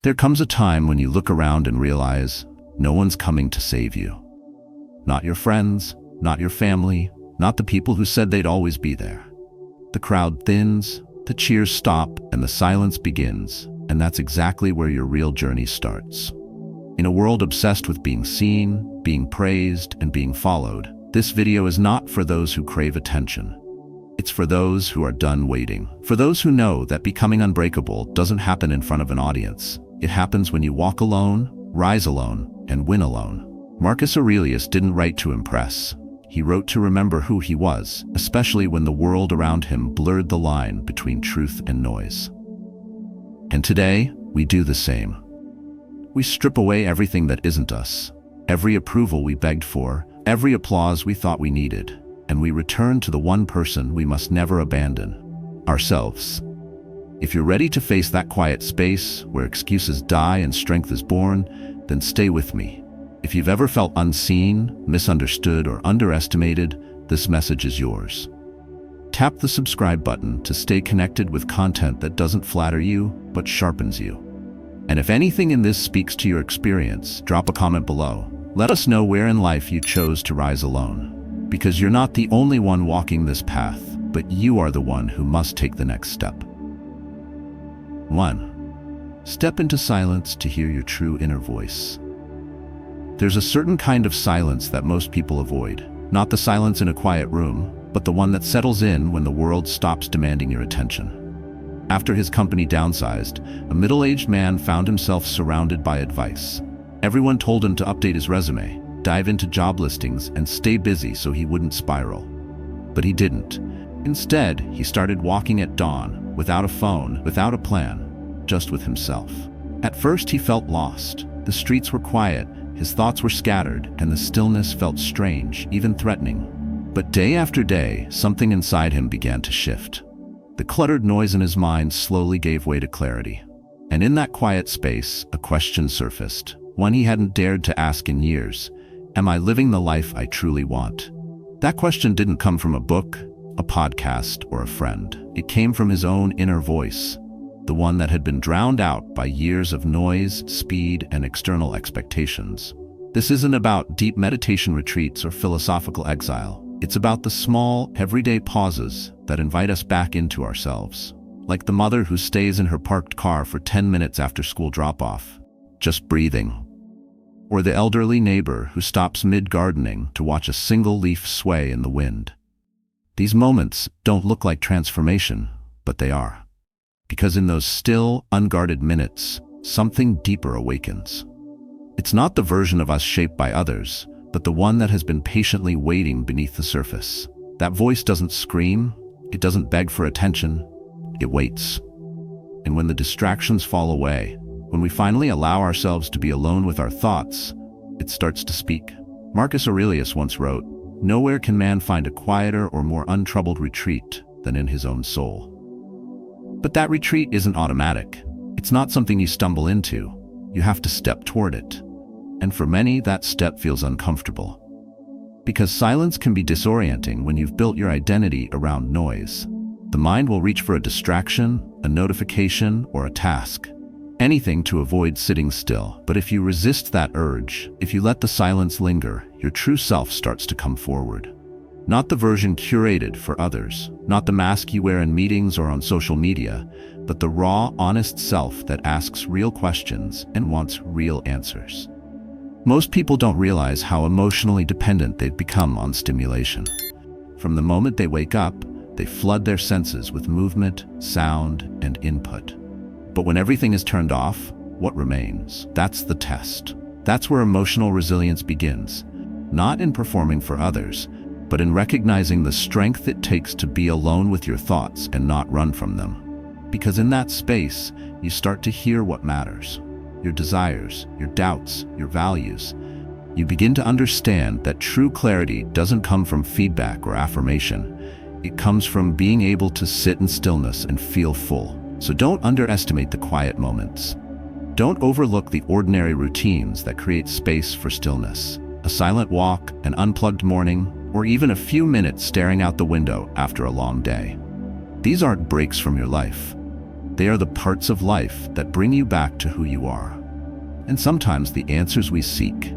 There comes a time when you look around and realize no one's coming to save you. Not your friends, not your family, not the people who said they'd always be there. The crowd thins, the cheers stop, and the silence begins, and that's exactly where your real journey starts. In a world obsessed with being seen, being praised, and being followed, this video is not for those who crave attention. It's for those who are done waiting. For those who know that becoming unbreakable doesn't happen in front of an audience. It happens when you walk alone, rise alone, and win alone. Marcus Aurelius didn't write to impress. He wrote to remember who he was, especially when the world around him blurred the line between truth and noise. And today, we do the same. We strip away everything that isn't us, every approval we begged for, every applause we thought we needed, and we return to the one person we must never abandon, ourselves. If you're ready to face that quiet space where excuses die and strength is born, then stay with me. If you've ever felt unseen, misunderstood, or underestimated, this message is yours. Tap the subscribe button to stay connected with content that doesn't flatter you, but sharpens you. And if anything in this speaks to your experience, drop a comment below. Let us know where in life you chose to rise alone. Because you're not the only one walking this path, but you are the one who must take the next step. 1. Step into silence to hear your true inner voice. There's a certain kind of silence that most people avoid. Not the silence in a quiet room, but the one that settles in when the world stops demanding your attention. After his company downsized, a middle-aged man found himself surrounded by advice. Everyone told him to update his resume, dive into job listings, and stay busy so he wouldn't spiral. But he didn't. Instead, he started walking at dawn, without a phone, without a plan, just with himself. At first, he felt lost. The streets were quiet, his thoughts were scattered, and the stillness felt strange, even threatening. But day after day, something inside him began to shift. The cluttered noise in his mind slowly gave way to clarity. And in that quiet space, a question surfaced, one he hadn't dared to ask in years. Am I living the life I truly want? That question didn't come from a book, a podcast, or a friend. It came from his own inner voice, the one that had been drowned out by years of noise, speed, and external expectations. This isn't about deep meditation retreats or philosophical exile. It's about the small, everyday pauses that invite us back into ourselves. Like the mother who stays in her parked car for 10 minutes after school drop-off, just breathing. Or the elderly neighbor who stops mid-gardening to watch a single leaf sway in the wind. These moments don't look like transformation, but they are. Because in those still, unguarded minutes, something deeper awakens. It's not the version of us shaped by others, but the one that has been patiently waiting beneath the surface. That voice doesn't scream, it doesn't beg for attention, it waits. And when the distractions fall away, when we finally allow ourselves to be alone with our thoughts, it starts to speak. Marcus Aurelius once wrote, "Nowhere can man find a quieter or more untroubled retreat than in his own soul." But that retreat isn't automatic. It's not something you stumble into. You have to step toward it. And for many, that step feels uncomfortable. Because silence can be disorienting when you've built your identity around noise. The mind will reach for a distraction, a notification, or a task. Anything to avoid sitting still. But if you resist that urge, if you let the silence linger, your true self starts to come forward. Not the version curated for others, not the mask you wear in meetings or on social media, but the raw, honest self that asks real questions and wants real answers. Most people don't realize how emotionally dependent they've become on stimulation. From the moment they wake up, they flood their senses with movement, sound, and input. But when everything is turned off, what remains? That's the test. That's where emotional resilience begins. Not in performing for others, but in recognizing the strength it takes to be alone with your thoughts and not run from them. Because in that space, you start to hear what matters. Your desires, your doubts, your values. You begin to understand that true clarity doesn't come from feedback or affirmation. It comes from being able to sit in stillness and feel full. So don't underestimate the quiet moments. Don't overlook the ordinary routines that create space for stillness. A silent walk, an unplugged morning, or even a few minutes staring out the window after a long day. These aren't breaks from your life. They are the parts of life that bring you back to who you are. And sometimes the answers we seek,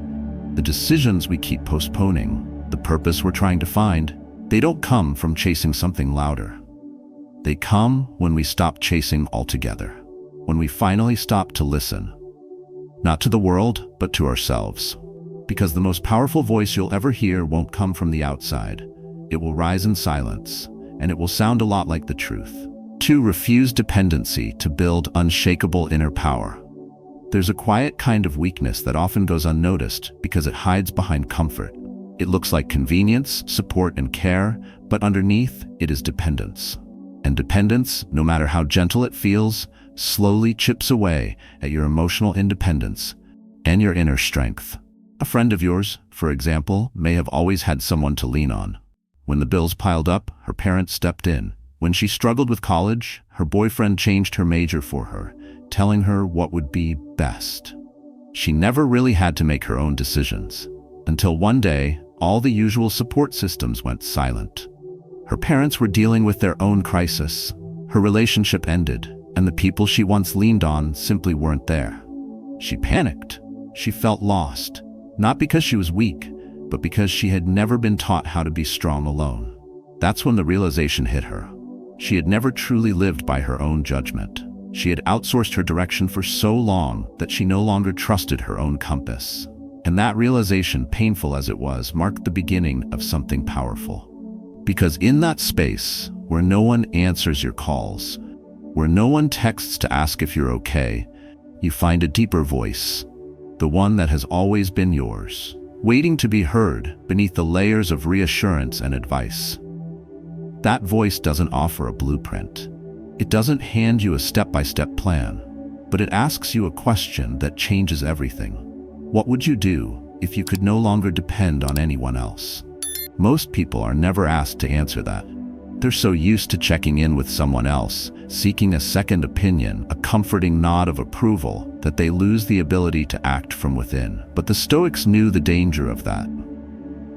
the decisions we keep postponing, the purpose we're trying to find, they don't come from chasing something louder. They come when we stop chasing altogether, when we finally stop to listen. Not to the world, but to ourselves. Because the most powerful voice you'll ever hear won't come from the outside. It will rise in silence, and it will sound a lot like the truth. 2. Refuse dependency to build unshakable inner power. There's a quiet kind of weakness that often goes unnoticed because it hides behind comfort. It looks like convenience, support, and care, but underneath it is dependence. And dependence, no matter how gentle it feels, slowly chips away at your emotional independence and your inner strength. A friend of yours, for example, may have always had someone to lean on. When the bills piled up, her parents stepped in. When she struggled with college, her boyfriend changed her major for her, telling her what would be best. She never really had to make her own decisions, until one day, all the usual support systems went silent. Her parents were dealing with their own crisis. Her relationship ended, and the people she once leaned on simply weren't there. She panicked. She felt lost, not because she was weak, but because she had never been taught how to be strong alone. That's when the realization hit her. She had never truly lived by her own judgment. She had outsourced her direction for so long that she no longer trusted her own compass. And that realization, painful as it was, marked the beginning of something powerful. Because in that space, where no one answers your calls, where no one texts to ask if you're okay, you find a deeper voice, the one that has always been yours, waiting to be heard beneath the layers of reassurance and advice. That voice doesn't offer a blueprint. It doesn't hand you a step-by-step plan, but it asks you a question that changes everything. What would you do if you could no longer depend on anyone else? Most people are never asked to answer that. They're so used to checking in with someone else, seeking a second opinion, a comforting nod of approval, that they lose the ability to act from within. But the Stoics knew the danger of that.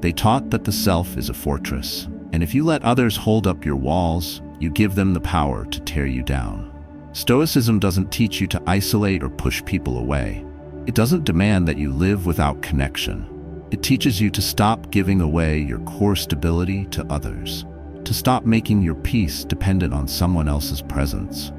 They taught that the self is a fortress, and if you let others hold up your walls, you give them the power to tear you down. Stoicism doesn't teach you to isolate or push people away. It doesn't demand that you live without connection. It teaches you to stop giving away your core stability to others, to stop making your peace dependent on someone else's presence.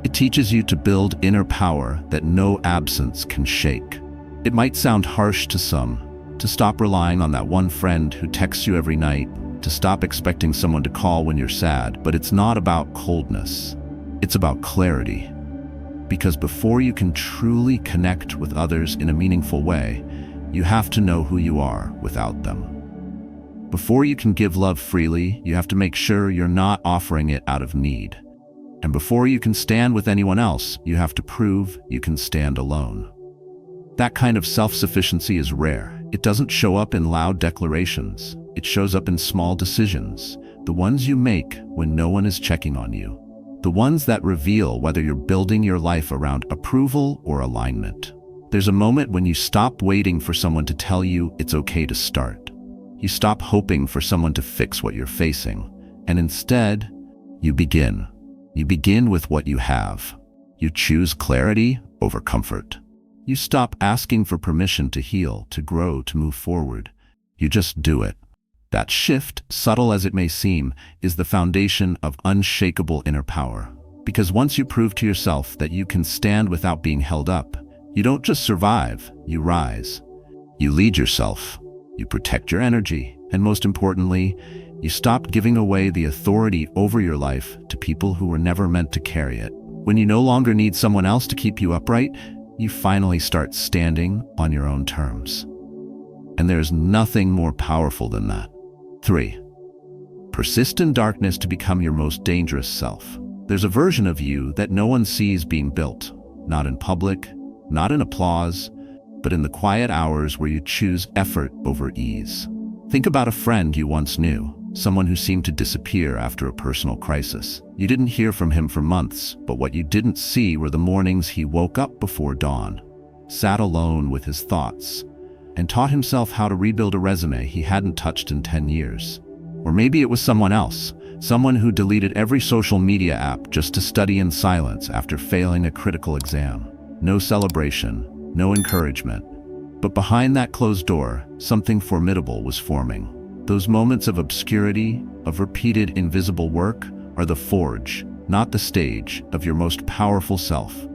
It teaches you to build inner power that no absence can shake. It might sound harsh to some, to stop relying on that one friend who texts you every night, to stop expecting someone to call when you're sad, but it's not about coldness. It's about clarity. Because before you can truly connect with others in a meaningful way, you have to know who you are without them. Before you can give love freely, you have to make sure you're not offering it out of need. And before you can stand with anyone else, you have to prove you can stand alone. That kind of self-sufficiency is rare. It doesn't show up in loud declarations. It shows up in small decisions, the ones you make when no one is checking on you. The ones that reveal whether you're building your life around approval or alignment. There's a moment when you stop waiting for someone to tell you it's okay to start. You stop hoping for someone to fix what you're facing, and instead, you begin. You begin with what you have. You choose clarity over comfort. You stop asking for permission to heal, to grow, to move forward. You just do it. That shift, subtle as it may seem, is the foundation of unshakable inner power. Because once you prove to yourself that you can stand without being held up, you don't just survive, you rise. You lead yourself, you protect your energy, and most importantly, you stop giving away the authority over your life to people who were never meant to carry it. When you no longer need someone else to keep you upright, you finally start standing on your own terms. And there's nothing more powerful than that. 3. Persist in darkness to become your most dangerous self. There's a version of you that no one sees being built, not in public, not in applause, but in the quiet hours where you choose effort over ease. Think about a friend you once knew, someone who seemed to disappear after a personal crisis. You didn't hear from him for months, but what you didn't see were the mornings he woke up before dawn, sat alone with his thoughts, and taught himself how to rebuild a resume he hadn't touched in 10 years. Or maybe it was someone else, Someone who deleted every social media app just to study in silence after failing a critical exam. No celebration, no encouragement. But behind that closed door, something formidable was forming. Those moments of obscurity, of repeated invisible work, are the forge, not the stage, of your most powerful self.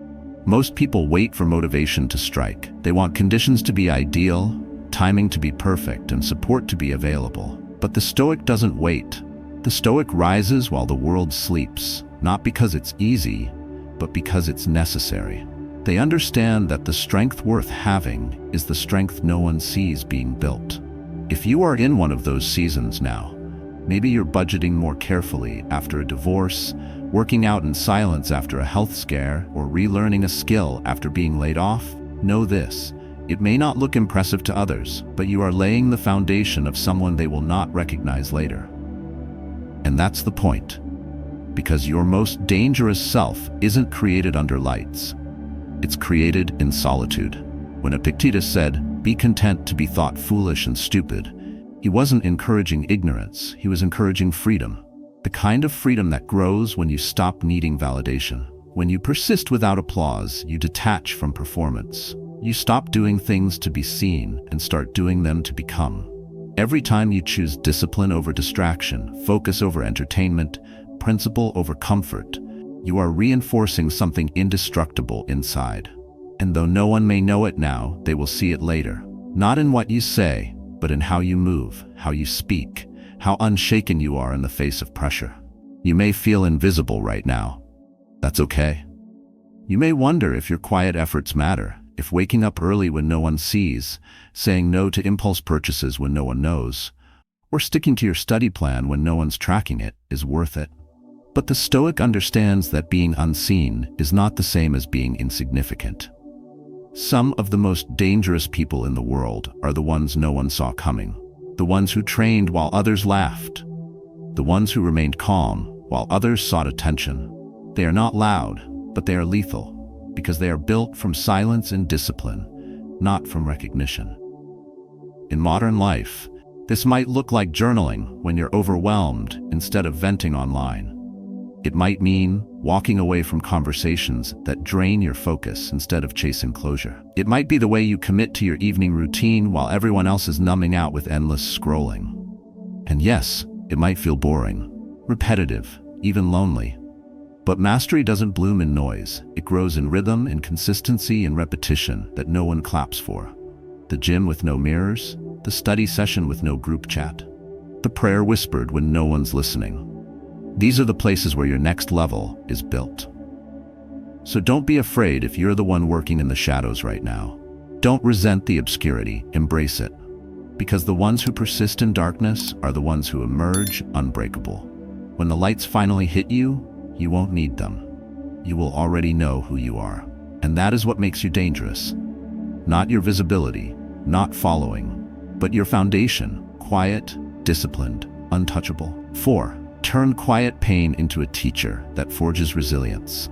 Most people wait for motivation to strike. They want conditions to be ideal, timing to be perfect, and support to be available. But the Stoic doesn't wait. The Stoic rises while the world sleeps, not because it's easy, but because it's necessary. They understand that the strength worth having is the strength no one sees being built. If you are in one of those seasons now, maybe you're budgeting more carefully after a divorce, working out in silence after a health scare, or relearning a skill after being laid off, know this: it may not look impressive to others, but you are laying the foundation of someone they will not recognize later. And that's the point. Because your most dangerous self isn't created under lights. It's created in solitude. When Epictetus said, "Be content to be thought foolish and stupid," he wasn't encouraging ignorance, he was encouraging freedom. The kind of freedom that grows when you stop needing validation. When you persist without applause, you detach from performance. You stop doing things to be seen and start doing them to become. Every time you choose discipline over distraction, focus over entertainment, principle over comfort, you are reinforcing something indestructible inside. And though no one may know it now, they will see it later. Not in what you say, but in how you move, how you speak, how unshaken you are in the face of pressure. You may feel invisible right now. That's okay. You may wonder if your quiet efforts matter, if waking up early when no one sees, saying no to impulse purchases when no one knows, or sticking to your study plan when no one's tracking it is worth it. But the Stoic understands that being unseen is not the same as being insignificant. Some of the most dangerous people in the world are the ones no one saw coming, the ones who trained while others laughed, the ones who remained calm while others sought attention. They are not loud, but they are lethal, because they are built from silence and discipline, not from recognition. In modern life, this might look like journaling when you're overwhelmed instead of venting online. It might mean walking away from conversations that drain your focus instead of chasing closure. It might be the way you commit to your evening routine while everyone else is numbing out with endless scrolling. And yes, it might feel boring, repetitive, even lonely. But mastery doesn't bloom in noise. It grows in rhythm, in consistency, and repetition that no one claps for. The gym with no mirrors, the study session with no group chat, the prayer whispered when no one's listening. These are the places where your next level is built. So don't be afraid if you're the one working in the shadows right now. Don't resent the obscurity, embrace it. Because the ones who persist in darkness are the ones who emerge unbreakable. When the lights finally hit you, you won't need them. You will already know who you are. And that is what makes you dangerous. Not your visibility, not following, but your foundation, quiet, disciplined, untouchable. 4. Turn quiet pain into a teacher that forges resilience.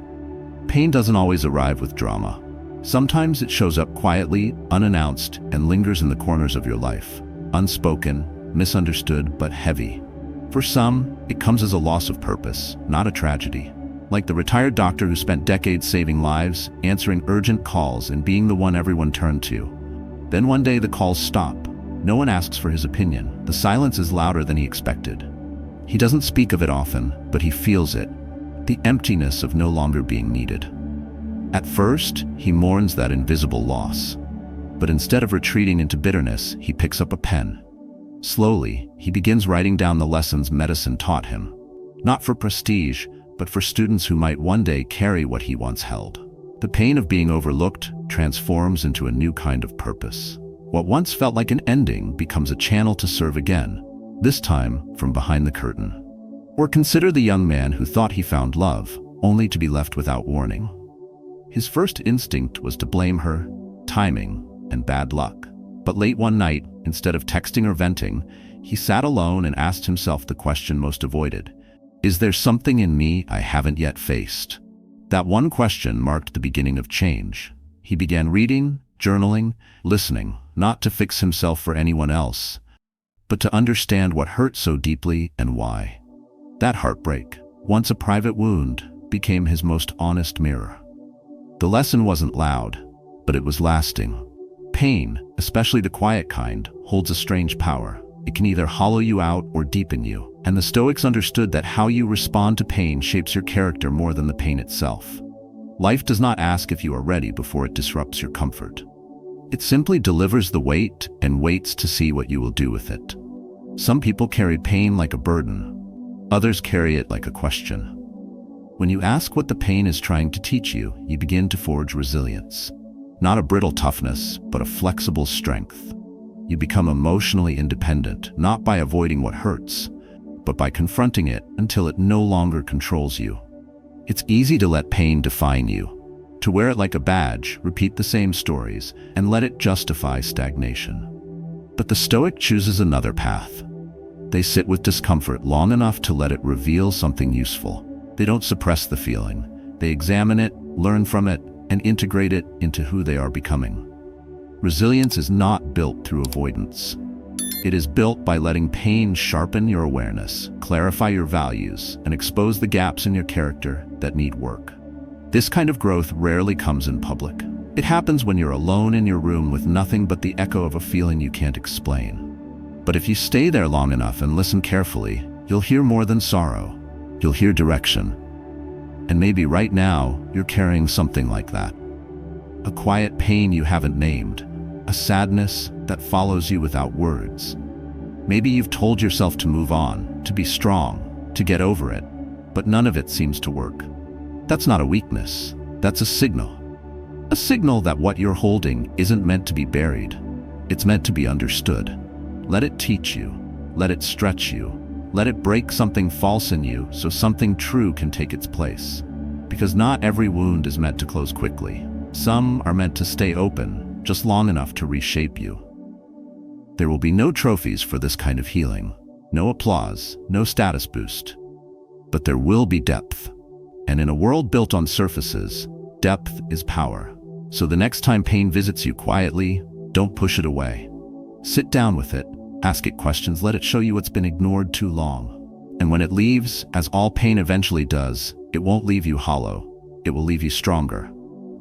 Pain doesn't always arrive with drama. Sometimes it shows up quietly, unannounced, and lingers in the corners of your life. Unspoken, misunderstood, but heavy. For some, it comes as a loss of purpose, not a tragedy. Like the retired doctor who spent decades saving lives, answering urgent calls, and being the one everyone turned to. Then one day the calls stop. No one asks for his opinion. The silence is louder than he expected. He doesn't speak of it often, but he feels it. The emptiness of no longer being needed. At first, he mourns that invisible loss. But instead of retreating into bitterness, he picks up a pen. Slowly, he begins writing down the lessons medicine taught him. Not for prestige, but for students who might one day carry what he once held. The pain of being overlooked transforms into a new kind of purpose. What once felt like an ending becomes a channel to serve again. This time from behind the curtain. Or consider the young man who thought he found love, only to be left without warning. His first instinct was to blame her, timing, and bad luck. But late one night, instead of texting or venting, he sat alone and asked himself the question most avoided. Is there something in me I haven't yet faced? That one question marked the beginning of change. He began reading, journaling, listening, not to fix himself for anyone else, but to understand what hurt so deeply and why. That heartbreak, once a private wound, became his most honest mirror. The lesson wasn't loud, but it was lasting. Pain, especially the quiet kind, holds a strange power. It can either hollow you out or deepen you, and the Stoics understood that how you respond to pain shapes your character more than the pain itself. Life does not ask if you are ready before it disrupts your comfort. It simply delivers the weight and waits to see what you will do with it. Some people carry pain like a burden. Others carry it like a question. When you ask what the pain is trying to teach you, you begin to forge resilience. Not a brittle toughness, but a flexible strength. You become emotionally independent, not by avoiding what hurts, but by confronting it until it no longer controls you. It's easy to let pain define you, to wear it like a badge, repeat the same stories, and let it justify stagnation. But the Stoic chooses another path. They sit with discomfort long enough to let it reveal something useful. They don't suppress the feeling. They examine it, learn from it, and integrate it into who they are becoming. Resilience is not built through avoidance. It is built by letting pain sharpen your awareness, clarify your values, and expose the gaps in your character that need work. This kind of growth rarely comes in public. It happens when you're alone in your room with nothing but the echo of a feeling you can't explain. But if you stay there long enough and listen carefully, you'll hear more than sorrow. You'll hear direction. And maybe right now, you're carrying something like that. A quiet pain you haven't named, a sadness that follows you without words. Maybe you've told yourself to move on, to be strong, to get over it, but none of it seems to work. That's not a weakness, that's a signal. A signal that what you're holding isn't meant to be buried. It's meant to be understood. Let it teach you, let it stretch you, let it break something false in you so something true can take its place. Because not every wound is meant to close quickly. Some are meant to stay open, just long enough to reshape you. There will be no trophies for this kind of healing, no applause, no status boost. But there will be depth. And in a world built on surfaces, depth is power. So the next time pain visits you quietly, don't push it away. Sit down with it, ask it questions, let it show you what's been ignored too long. And when it leaves, as all pain eventually does, it won't leave you hollow. It will leave you stronger.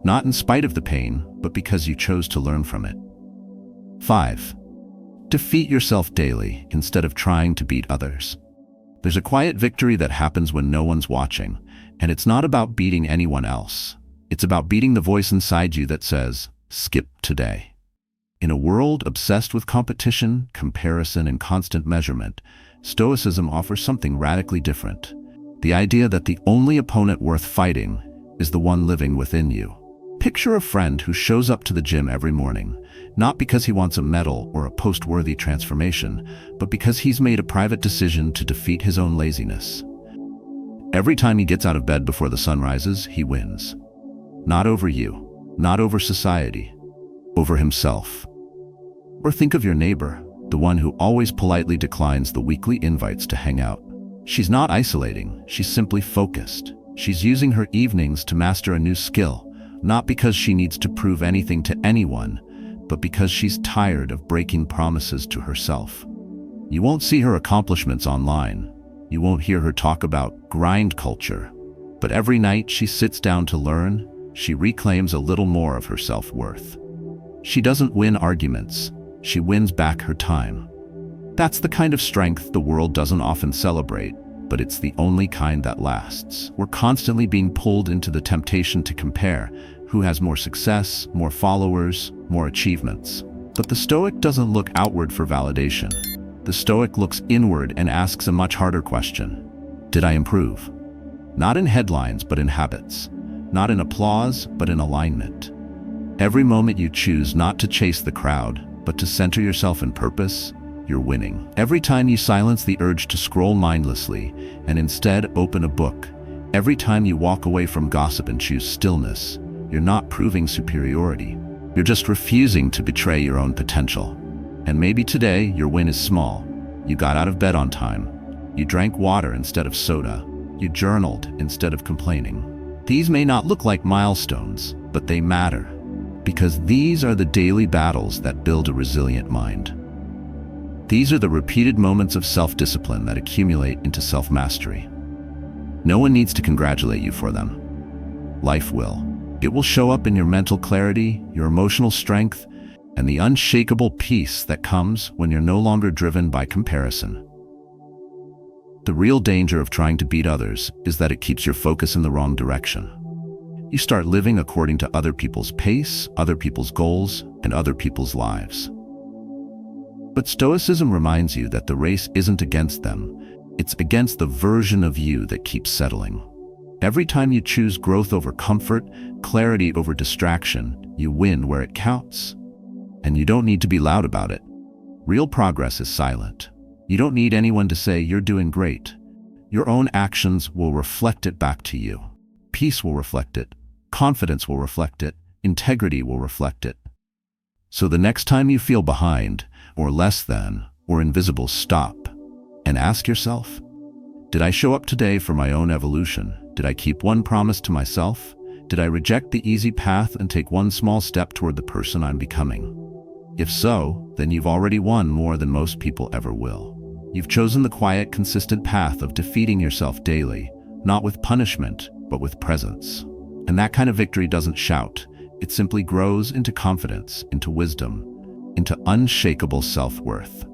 Not in spite of the pain, but because you chose to learn from it. 5. Defeat yourself daily instead of trying to beat others. There's a quiet victory that happens when no one's watching, and it's not about beating anyone else. It's about beating the voice inside you that says, skip today. In a world obsessed with competition, comparison, and constant measurement, Stoicism offers something radically different. The idea that the only opponent worth fighting is the one living within you. Picture a friend who shows up to the gym every morning, not because he wants a medal or a post-worthy transformation, but because he's made a private decision to defeat his own laziness. Every time he gets out of bed before the sun rises, he wins. Not over you, not over society, over himself. Or think of your neighbor, the one who always politely declines the weekly invites to hang out. She's not isolating, she's simply focused. She's using her evenings to master a new skill, not because she needs to prove anything to anyone, but because she's tired of breaking promises to herself. You won't see her accomplishments online. You won't hear her talk about grind culture. But every night she sits down to learn, she reclaims a little more of her self-worth. She doesn't win arguments. She wins back her time. That's the kind of strength the world doesn't often celebrate, but it's the only kind that lasts. We're constantly being pulled into the temptation to compare who has more success, more followers, more achievements. But the Stoic doesn't look outward for validation. The Stoic looks inward and asks a much harder question. Did I improve? Not in headlines, but in habits. Not in applause, but in alignment. Every moment you choose not to chase the crowd, but to center yourself in purpose, you're winning. Every time you silence the urge to scroll mindlessly and instead open a book, every time you walk away from gossip and choose stillness, you're not proving superiority. You're just refusing to betray your own potential. And maybe today your win is small. You got out of bed on time. You drank water instead of soda. You journaled instead of complaining. These may not look like milestones, but they matter. Because these are the daily battles that build a resilient mind. These are the repeated moments of self-discipline that accumulate into self-mastery. No one needs to congratulate you for them. Life will. It will show up in your mental clarity, your emotional strength, and the unshakable peace that comes when you're no longer driven by comparison. The real danger of trying to beat others is that it keeps your focus in the wrong direction. You start living according to other people's pace, other people's goals, and other people's lives. But Stoicism reminds you that the race isn't against them, it's against the version of you that keeps settling. Every time you choose growth over comfort, clarity over distraction, you win where it counts. And you don't need to be loud about it. Real progress is silent. You don't need anyone to say you're doing great. Your own actions will reflect it back to you. Peace will reflect it. Confidence will reflect it. Integrity will reflect it. So the next time you feel behind, or less than, or invisible, stop and ask yourself, did I show up today for my own evolution? Did I keep one promise to myself? Did I reject the easy path and take one small step toward the person I'm becoming? If so, then you've already won more than most people ever will. You've chosen the quiet, consistent path of defeating yourself daily, not with punishment, but with presence. And that kind of victory doesn't shout. It simply grows into confidence, into wisdom, into unshakable self-worth.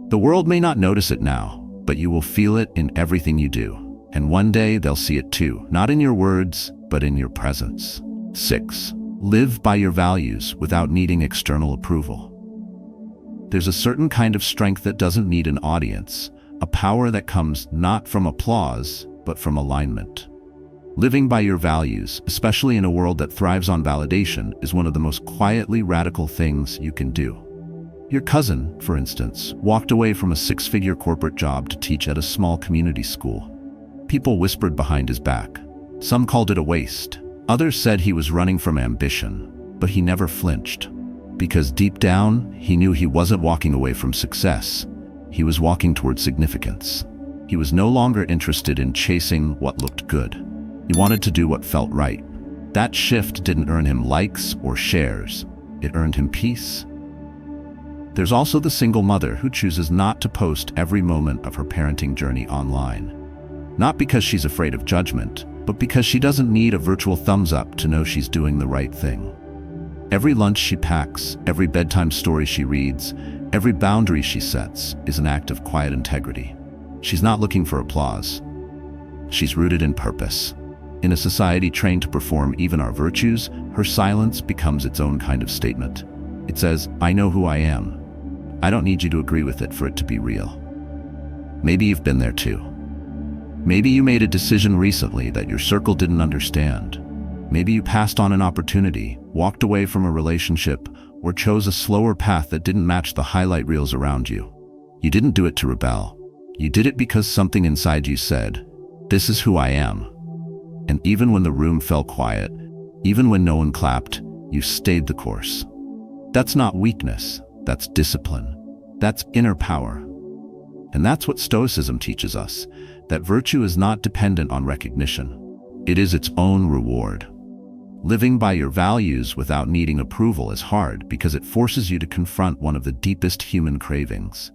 The world may not notice it now, but you will feel it in everything you do. And one day they'll see it too, not in your words, but in your presence. 6. Live by your values without needing external approval. There's a certain kind of strength that doesn't need an audience, a power that comes not from applause, but from alignment. Living by your values, especially in a world that thrives on validation, is one of the most quietly radical things you can do. Your cousin, for instance, walked away from a 6-figure corporate job to teach at a small community school. People whispered behind his back. Some called it a waste. Others said he was running from ambition, but he never flinched. Because deep down, he knew he wasn't walking away from success. He was walking toward significance. He was no longer interested in chasing what looked good. He wanted to do what felt right. That shift didn't earn him likes or shares. It earned him peace. There's also the single mother who chooses not to post every moment of her parenting journey online. Not because she's afraid of judgment, but because she doesn't need a virtual thumbs up to know she's doing the right thing. Every lunch she packs, every bedtime story she reads, every boundary she sets is an act of quiet integrity. She's not looking for applause. She's rooted in purpose. In a society trained to perform even our virtues, her silence becomes its own kind of statement. It says, I know who I am. I don't need you to agree with it for it to be real. Maybe you've been there too. Maybe you made a decision recently that your circle didn't understand. Maybe you passed on an opportunity, walked away from a relationship, or chose a slower path that didn't match the highlight reels around you. You didn't do it to rebel. You did it because something inside you said, this is who I am. And even when the room fell quiet, even when no one clapped, you stayed the course. That's not weakness, that's discipline. That's inner power. And that's what Stoicism teaches us, that virtue is not dependent on recognition. It is its own reward. Living by your values without needing approval is hard because it forces you to confront one of the deepest human cravings,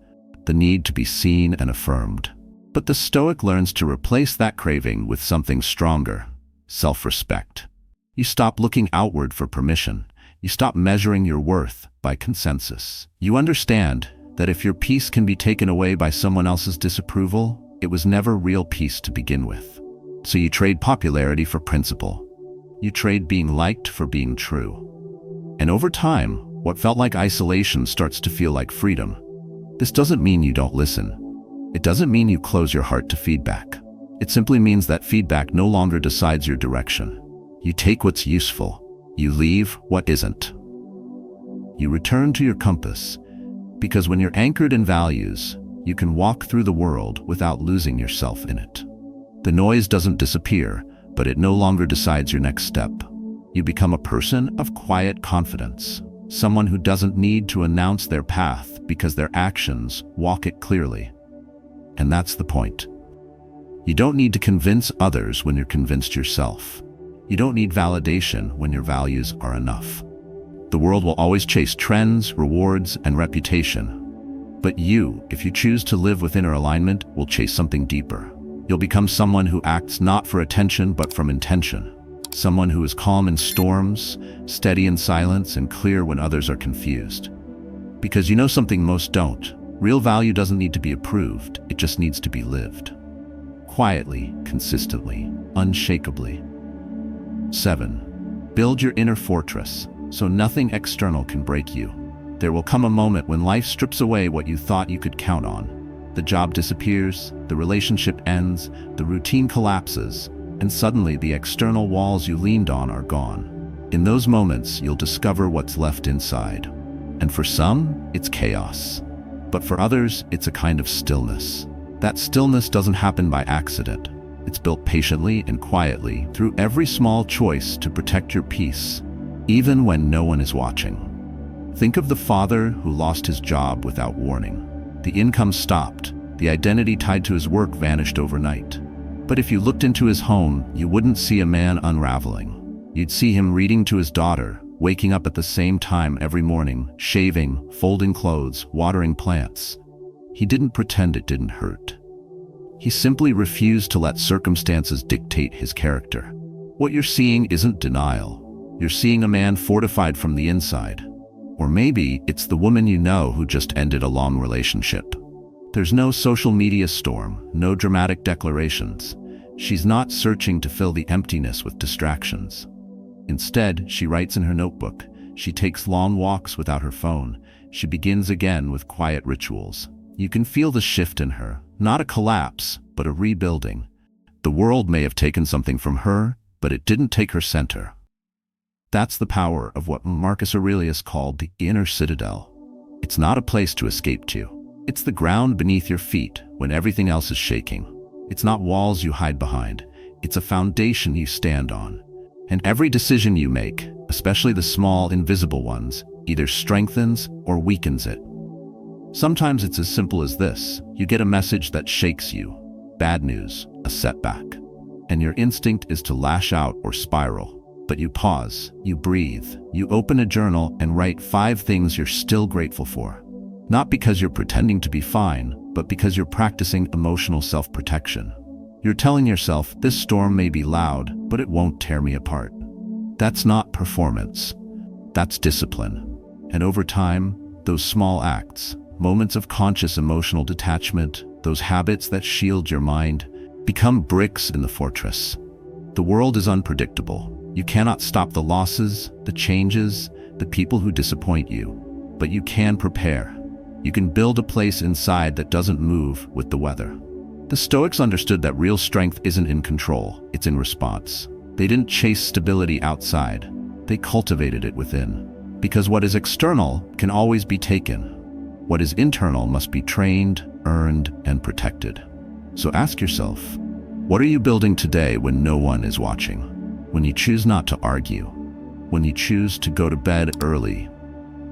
the need to be seen and affirmed. But the Stoic learns to replace that craving with something stronger, self-respect. You stop looking outward for permission. You stop measuring your worth by consensus. You understand that if your peace can be taken away by someone else's disapproval, it was never real peace to begin with. So you trade popularity for principle. You trade being liked for being true. And over time, what felt like isolation starts to feel like freedom. This doesn't mean you don't listen. It doesn't mean you close your heart to feedback. It simply means that feedback no longer decides your direction. You take what's useful. You leave what isn't. You return to your compass, because when you're anchored in values, you can walk through the world without losing yourself in it. The noise doesn't disappear, but it no longer decides your next step. You become a person of quiet confidence, someone who doesn't need to announce their path because their actions walk it clearly. And that's the point. You don't need to convince others when you're convinced yourself. You don't need validation when your values are enough. The world will always chase trends, rewards, and reputation. But you, if you choose to live with inner alignment, will chase something deeper. You'll become someone who acts not for attention but from intention. Someone who is calm in storms, steady in silence, and clear when others are confused. Because you know something most don't. Real value doesn't need to be approved, it just needs to be lived. Quietly, consistently, unshakably. 7. Build your inner fortress, so nothing external can break you. There will come a moment when life strips away what you thought you could count on. The job disappears, the relationship ends, the routine collapses, and suddenly the external walls you leaned on are gone. In those moments, you'll discover what's left inside. And for some, it's chaos. But for others, it's a kind of stillness. That stillness doesn't happen by accident. It's built patiently and quietly through every small choice to protect your peace, even when no one is watching. Think of the father who lost his job without warning. The income stopped, the identity tied to his work vanished overnight. But if you looked into his home, you wouldn't see a man unraveling. You'd see him reading to his daughter, waking up at the same time every morning, shaving, folding clothes, watering plants. He didn't pretend it didn't hurt. He simply refused to let circumstances dictate his character. What you're seeing isn't denial. You're seeing a man fortified from the inside. Or maybe it's the woman you know who just ended a long relationship. There's no social media storm, no dramatic declarations. She's not searching to fill the emptiness with distractions. Instead, she writes in her notebook. She takes long walks without her phone. She begins again with quiet rituals. You can feel the shift in her, not a collapse, but a rebuilding. The world may have taken something from her, but it didn't take her center. That's the power of what Marcus Aurelius called the inner citadel. It's not a place to escape to. It's the ground beneath your feet when everything else is shaking. It's not walls you hide behind. It's a foundation you stand on. And every decision you make, especially the small, invisible ones, either strengthens or weakens it. Sometimes it's as simple as this. You get a message that shakes you. Bad news, a setback. And your instinct is to lash out or spiral. But you pause, you breathe, you open a journal and write 5 things you're still grateful for. Not because you're pretending to be fine, but because you're practicing emotional self-protection. You're telling yourself, this storm may be loud, but it won't tear me apart. That's not performance. That's discipline. And over time, those small acts, moments of conscious emotional detachment, those habits that shield your mind, become bricks in the fortress. The world is unpredictable. You cannot stop the losses, the changes, the people who disappoint you. But you can prepare. You can build a place inside that doesn't move with the weather. The Stoics understood that real strength isn't in control, it's in response. They didn't chase stability outside. They cultivated it within. Because what is external can always be taken. What is internal must be trained, earned, and protected. So ask yourself, what are you building today when no one is watching? When you choose not to argue, when you choose to go to bed early,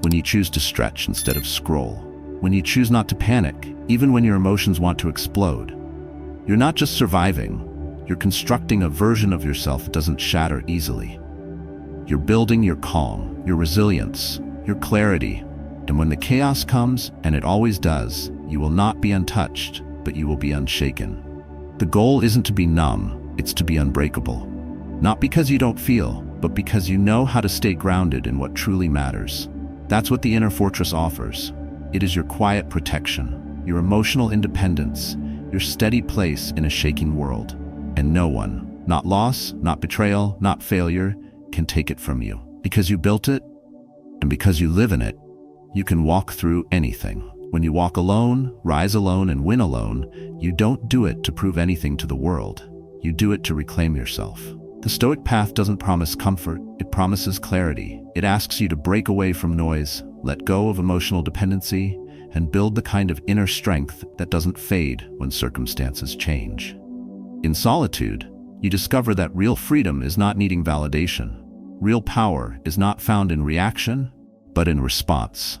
when you choose to stretch instead of scroll, when you choose not to panic, even when your emotions want to explode. You're not just surviving, you're constructing a version of yourself that doesn't shatter easily. You're building your calm, your resilience, your clarity, and when the chaos comes, and it always does, you will not be untouched, but you will be unshaken. The goal isn't to be numb, it's to be unbreakable. Not because you don't feel, but because you know how to stay grounded in what truly matters. That's what the inner fortress offers. It is your quiet protection, your emotional independence, your steady place in a shaking world. And no one, not loss, not betrayal, not failure, can take it from you. Because you built it, and because you live in it, you can walk through anything. When you walk alone, rise alone, and win alone, you don't do it to prove anything to the world. You do it to reclaim yourself. The Stoic path doesn't promise comfort, it promises clarity. It asks you to break away from noise, let go of emotional dependency, and build the kind of inner strength that doesn't fade when circumstances change. In solitude, you discover that real freedom is not needing validation. Real power is not found in reaction, but in response.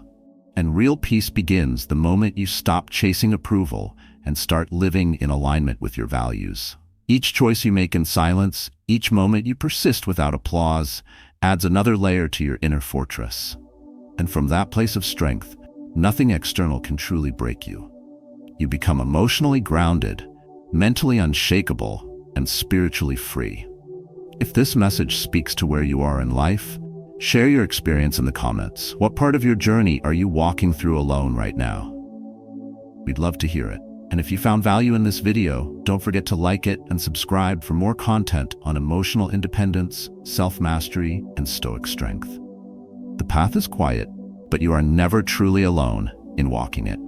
And real peace begins the moment you stop chasing approval and start living in alignment with your values. Each choice you make in silence, each moment you persist without applause, adds another layer to your inner fortress. And from that place of strength, nothing external can truly break you. You become emotionally grounded, mentally unshakable, and spiritually free. If this message speaks to where you are in life, share your experience in the comments. What part of your journey are you walking through alone right now? We'd love to hear it. And if you found value in this video, don't forget to like it and subscribe for more content on emotional independence, self-mastery, and Stoic strength. The path is quiet, but you are never truly alone in walking it.